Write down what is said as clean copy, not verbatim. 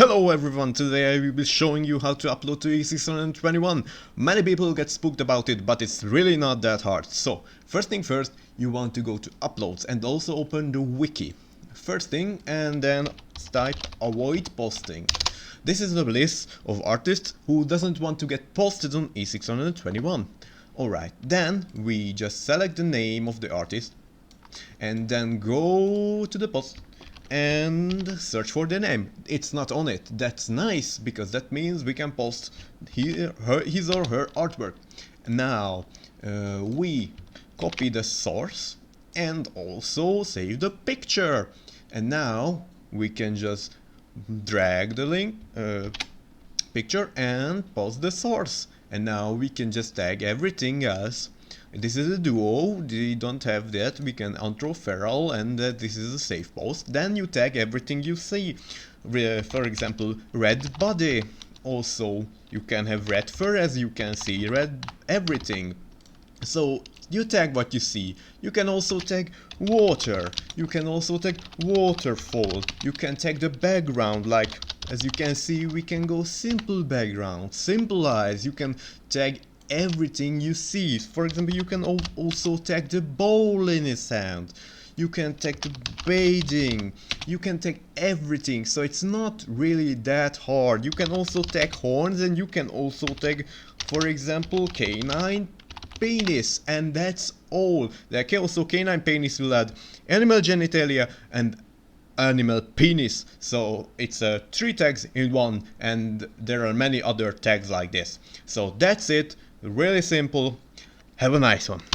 Hello everyone, today I will be showing you how to upload to E621. Many people get spooked about it, but it's really not that hard. So, first thing first, you want to go to uploads and also open the wiki. First thing, and then type avoid posting. This is the list of artists who doesn't want to get posted on E621. Alright, then we just select the name of the artist and then go to the post and search for the name. It's not on it. That's nice, because that means we can post his or her artwork. Now we copy the source and also save the picture, and now we can just drag the link picture and post the source, and now we can just tag everything else. This is a duo, they don't have that, we can intro feral, and this is a safe post. Then you tag everything you see. For example, red body. Also, you can have red fur, as you can see, red everything. So you tag what you see. You can also tag water. You can also tag waterfall. You can tag the background, like as you can see, we can go simple background, simple eyes. You can tag everything you see. For example, you can also tag the bowl in his hand. You can tag the bathing. You can tag everything. So it's not really that hard. You can also tag horns, and you can also tag, for example, canine penis, and that's all. Like also canine penis will add animal genitalia and animal penis, so it's 3 tags in one, and there are many other tags like this. So that's it, really simple. Have a nice one.